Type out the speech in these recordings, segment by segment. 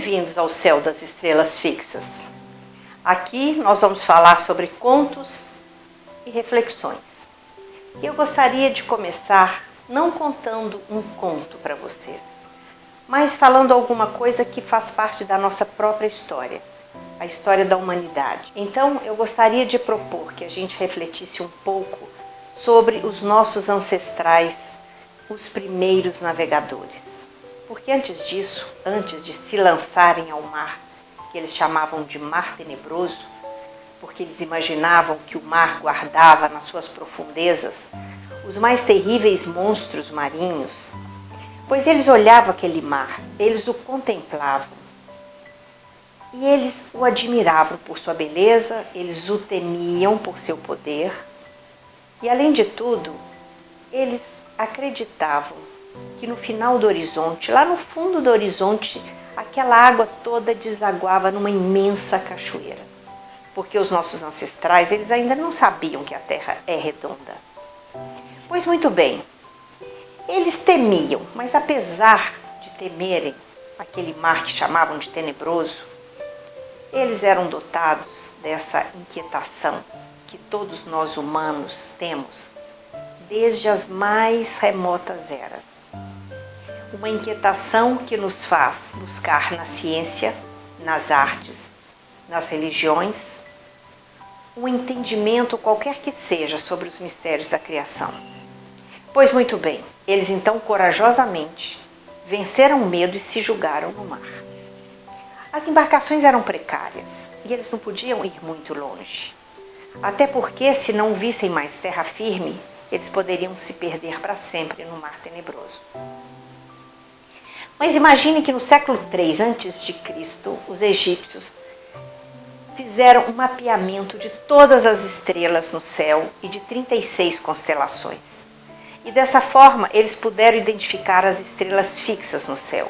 Bem-vindos ao Céu das Estrelas Fixas. Aqui nós vamos falar sobre contos e reflexões. E eu gostaria de começar não contando um conto para vocês, mas falando alguma coisa que faz parte da nossa própria história, a história da humanidade. Então eu gostaria de propor que a gente refletisse um pouco sobre os nossos ancestrais, os primeiros navegadores. Porque antes disso, antes de se lançarem ao mar, que eles chamavam de mar tenebroso, porque eles imaginavam que o mar guardava nas suas profundezas os mais terríveis monstros marinhos, pois eles olhavam aquele mar, eles o contemplavam e eles o admiravam por sua beleza, eles o temiam por seu poder e, além de tudo, eles acreditavam que no final do horizonte, lá no fundo do horizonte, aquela água toda desaguava numa imensa cachoeira. Porque os nossos ancestrais, eles ainda não sabiam que a Terra é redonda. Pois muito bem, eles temiam, mas apesar de temerem aquele mar que chamavam de tenebroso, eles eram dotados dessa inquietação que todos nós humanos temos desde as mais remotas eras. Uma inquietação que nos faz buscar na ciência, nas artes, nas religiões, um entendimento qualquer que seja sobre os mistérios da criação. Pois muito bem, eles então corajosamente venceram o medo e se jogaram no mar. As embarcações eram precárias e eles não podiam ir muito longe. Até porque, se não vissem mais terra firme, eles poderiam se perder para sempre no mar tenebroso. Mas imagine que no século III a.C., os egípcios fizeram um mapeamento de todas as estrelas no céu e de 36 constelações. E dessa forma, eles puderam identificar as estrelas fixas no céu.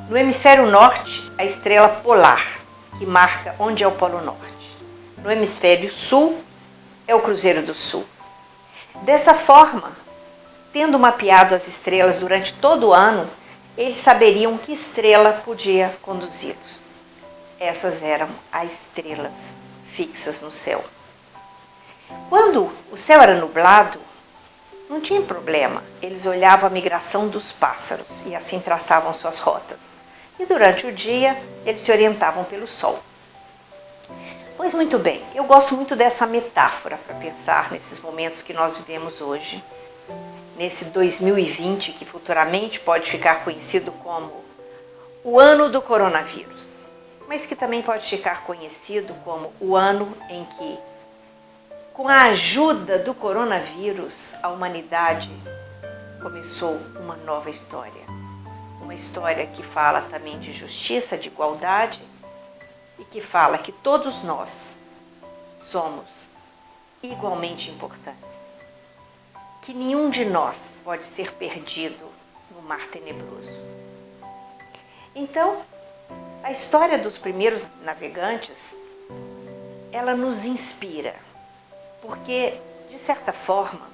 No hemisfério norte, a estrela polar, que marca onde é o Polo Norte. No hemisfério sul, é o Cruzeiro do Sul. Dessa forma, tendo mapeado as estrelas durante todo o ano, eles saberiam que estrela podia conduzi-los. Essas eram as estrelas fixas no céu. Quando o céu era nublado, não tinha problema. Eles olhavam a migração dos pássaros e assim traçavam suas rotas. E durante o dia, eles se orientavam pelo sol. Pois muito bem, eu gosto muito dessa metáfora para pensar nesses momentos que nós vivemos hoje. Nesse 2020, que futuramente pode ficar conhecido como o ano do coronavírus, mas que também pode ficar conhecido como o ano em que, com a ajuda do coronavírus, a humanidade começou uma nova história. Uma história que fala também de justiça, de igualdade e que fala que todos nós somos igualmente importantes. Que nenhum de nós pode ser perdido no mar tenebroso. Então, a história dos primeiros navegantes, ela nos inspira, porque, de certa forma,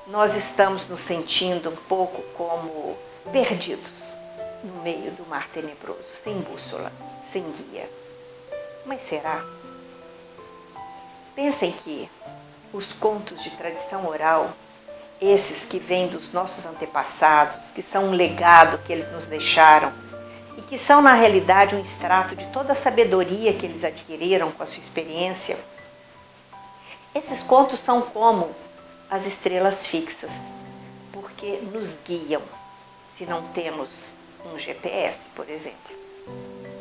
nós estamos nos sentindo um pouco como perdidos no meio do mar tenebroso, sem bússola, sem guia. Mas será? Pensem que os contos de tradição oral, esses que vêm dos nossos antepassados, que são um legado que eles nos deixaram e que são, na realidade, um extrato de toda a sabedoria que eles adquiriram com a sua experiência, esses contos são como as estrelas fixas, porque nos guiam se não temos um GPS, por exemplo,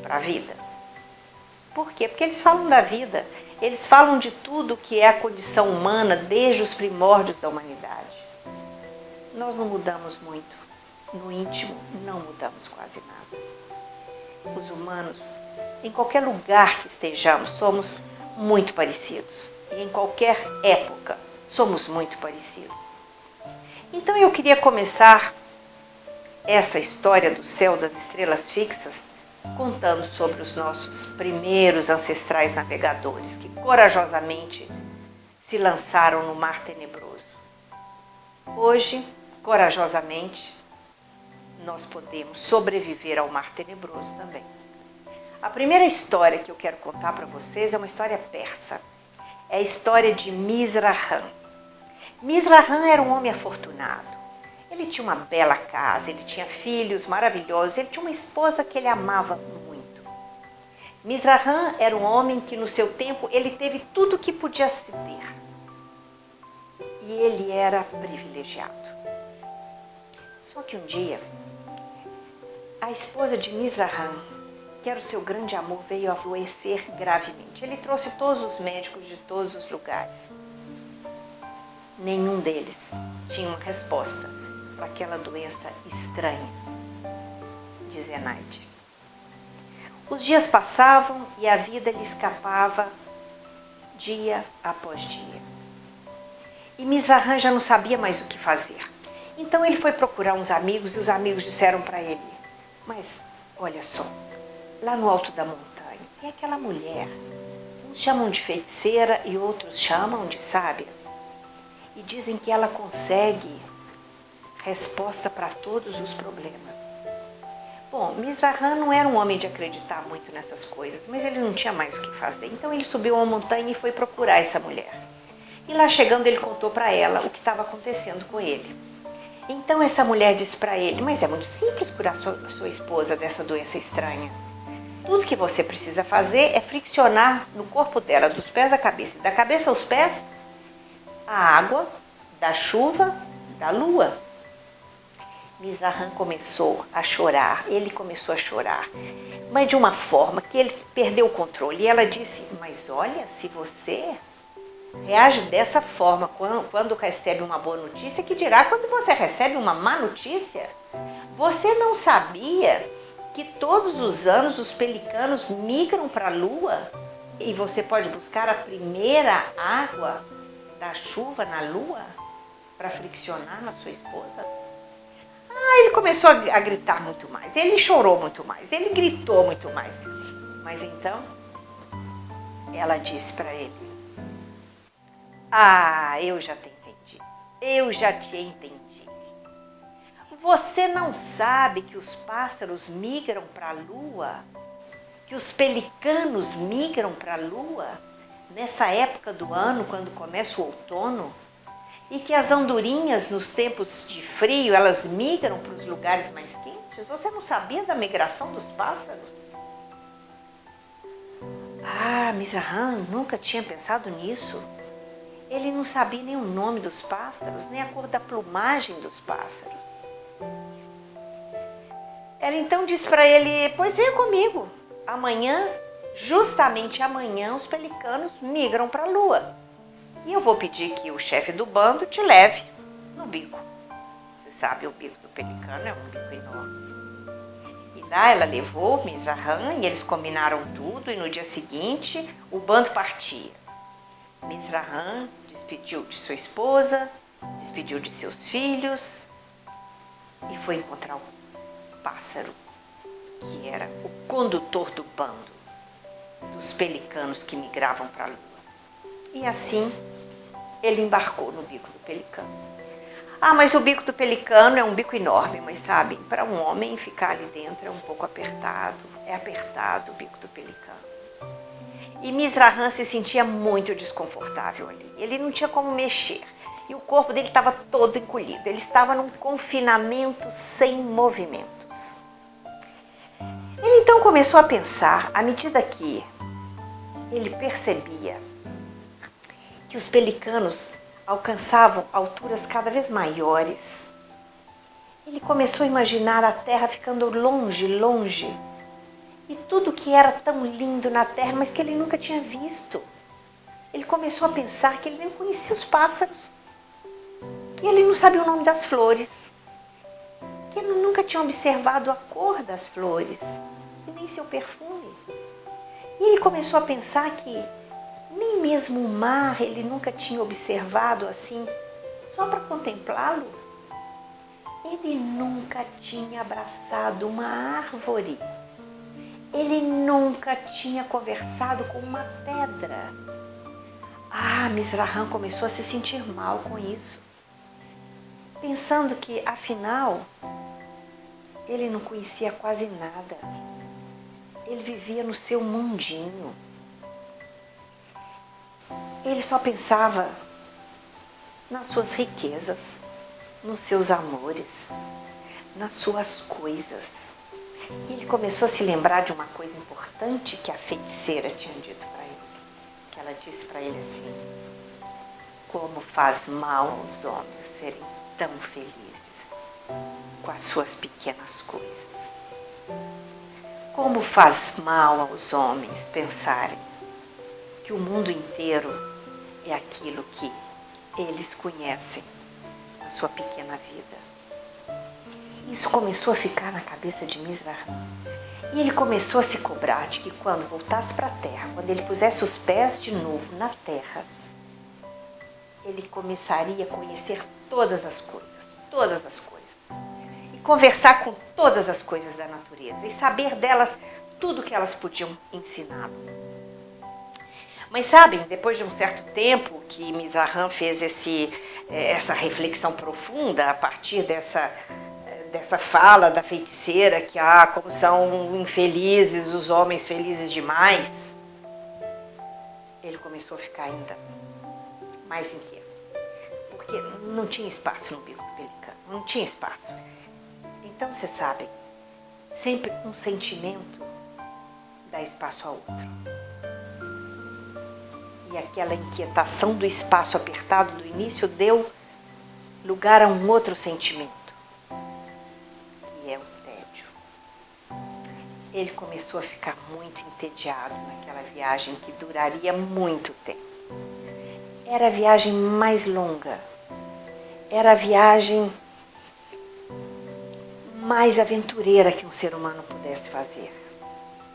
para a vida. Por quê? Porque eles falam da vida, eles falam de tudo que é a condição humana desde os primórdios da humanidade. Nós não mudamos muito, no íntimo não mudamos quase nada. Os humanos, em qualquer lugar que estejamos, somos muito parecidos. E em qualquer época, somos muito parecidos. Então eu queria começar essa história do céu das estrelas fixas contando sobre os nossos primeiros ancestrais navegadores que corajosamente se lançaram no mar tenebroso. Hoje, corajosamente, nós podemos sobreviver ao mar tenebroso também. A primeira história que eu quero contar para vocês é uma história persa. É a história de Mizrahan. Mizrahan era um homem afortunado. Ele tinha uma bela casa, ele tinha filhos maravilhosos, ele tinha uma esposa que ele amava muito. Mizrahan era um homem que no seu tempo ele teve tudo que podia se ter. E ele era privilegiado. Só que um dia, a esposa de Mizrahan, que era o seu grande amor, veio a adoecer gravemente. Ele trouxe todos os médicos de todos os lugares. Nenhum deles tinha uma resposta para aquela doença estranha de Zenaide. Os dias passavam e a vida lhe escapava dia após dia. E Mizrahan já não sabia mais o que fazer. Então ele foi procurar uns amigos e os amigos disseram para ele: mas olha só, lá no alto da montanha tem aquela mulher. Uns chamam de feiticeira e outros chamam de sábia. E dizem que ela consegue resposta para todos os problemas. Bom, Mizrahan não era um homem de acreditar muito nessas coisas, mas ele não tinha mais o que fazer. Então ele subiu uma montanha e foi procurar essa mulher. E lá chegando ele contou para ela o que estava acontecendo com ele. Então essa mulher disse para ele: mas é muito simples curar sua esposa dessa doença estranha. Tudo que você precisa fazer é friccionar no corpo dela, dos pés à cabeça, da cabeça aos pés, a água da chuva, da lua. Mizrahan começou a chorar, ele começou a chorar, mas de uma forma que ele perdeu o controle. E ela disse: mas olha, se você reage dessa forma quando recebe uma boa notícia, que dirá quando você recebe uma má notícia? Você não sabia que todos os anos os pelicanos migram para a lua? E você pode buscar a primeira água da chuva na lua para friccionar na sua esposa? Ele começou a gritar muito mais, ele chorou muito mais, ele gritou muito mais. Mas então, ela disse para ele: eu já te entendi, eu já te entendi. Você não sabe que os pássaros migram para a lua? Que os pelicanos migram para a lua nessa época do ano, quando começa o outono? E que as andorinhas, nos tempos de frio, elas migram para os lugares mais quentes? Você não sabia da migração dos pássaros? Mizrahan nunca tinha pensado nisso. Ele não sabia nem o nome dos pássaros, nem a cor da plumagem dos pássaros. Ela então disse para ele: pois venha comigo. Amanhã, justamente amanhã, os pelicanos migram para a lua. E eu vou pedir que o chefe do bando te leve no bico. Você sabe, o bico do pelicano é um bico enorme. E lá ela levou Mizrahan e eles combinaram tudo. E no dia seguinte, o bando partia. Mizrahan despediu de sua esposa, despediu de seus filhos e foi encontrar o pássaro, que era o condutor do bando, dos pelicanos que migravam para a lua. E assim, ele embarcou no bico do pelicano. Mas o bico do pelicano é um bico enorme, mas sabe, para um homem ficar ali dentro é um pouco apertado. É apertado o bico do pelicano. E Mizrahan se sentia muito desconfortável ali. Ele não tinha como mexer. E o corpo dele estava todo encolhido. Ele estava num confinamento sem movimentos. Ele então começou a pensar, à medida que ele percebia que os pelicanos alcançavam alturas cada vez maiores. Ele começou a imaginar a terra ficando longe, longe. E tudo que era tão lindo na terra, mas que ele nunca tinha visto. Ele começou a pensar que ele nem conhecia os pássaros. Que ele não sabia o nome das flores. Que ele nunca tinha observado a cor das flores. E nem seu perfume. E ele começou a pensar que nem mesmo o mar ele nunca tinha observado assim, só para contemplá-lo. Ele nunca tinha abraçado uma árvore. Ele nunca tinha conversado com uma pedra. Mizrahan começou a se sentir mal com isso. Pensando que, afinal, Ele não conhecia quase nada. Ele vivia no seu mundinho. Ele só pensava nas suas riquezas, nos seus amores, nas suas coisas. E ele começou a se lembrar de uma coisa importante que a feiticeira tinha dito para ele. Que ela disse para ele assim: como faz mal aos homens serem tão felizes com as suas pequenas coisas. Como faz mal aos homens pensarem que o mundo inteiro é aquilo que eles conhecem na sua pequena vida. Isso começou a ficar na cabeça de Mizrahan. E ele começou a se cobrar de que quando voltasse para a terra, quando ele pusesse os pés de novo na terra, ele começaria a conhecer todas as coisas. E conversar com todas as coisas da natureza e saber delas tudo que elas podiam ensiná-lo. Mas sabem, depois de um certo tempo que Mizrahan fez essa reflexão profunda a partir dessa fala da feiticeira que como são infelizes os homens felizes demais, ele começou a ficar ainda mais inquieto, porque não tinha espaço no bico do pelicano, não tinha espaço. Então, vocês sabem, sempre um sentimento dá espaço a outro. E aquela inquietação do espaço apertado do início deu lugar a um outro sentimento, que é o tédio. Ele começou a ficar muito entediado naquela viagem que duraria muito tempo. Era a viagem mais longa, era a viagem mais aventureira que um ser humano pudesse fazer.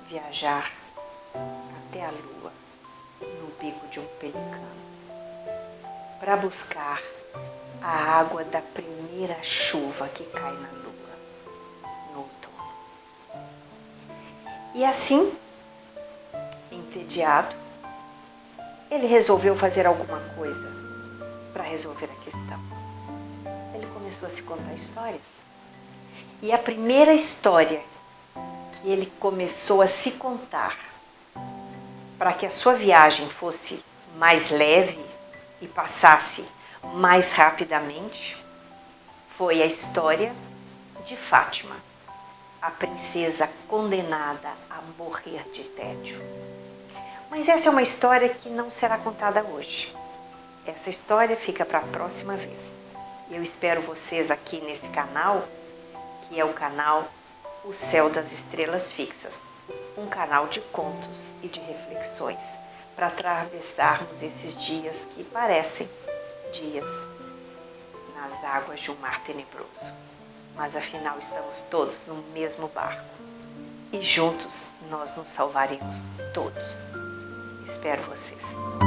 Viajar até a lua no bico de um pelicano para buscar a água da primeira chuva que cai na lua no outono. E assim, entediado, ele resolveu fazer alguma coisa para resolver a questão. Ele começou a se contar histórias. E a primeira história que ele começou a se contar para que a sua viagem fosse mais leve e passasse mais rapidamente foi a história de Fátima, a princesa condenada a morrer de tédio. Mas essa é uma história que não será contada hoje. Essa história fica para a próxima vez. Eu espero vocês aqui nesse canal, que é o canal O Céu das Estrelas Fixas, um canal de contos e de reflexões para atravessarmos esses dias que parecem dias nas águas de um mar tenebroso. Mas afinal estamos todos no mesmo barco e juntos nós nos salvaremos todos. Espero vocês.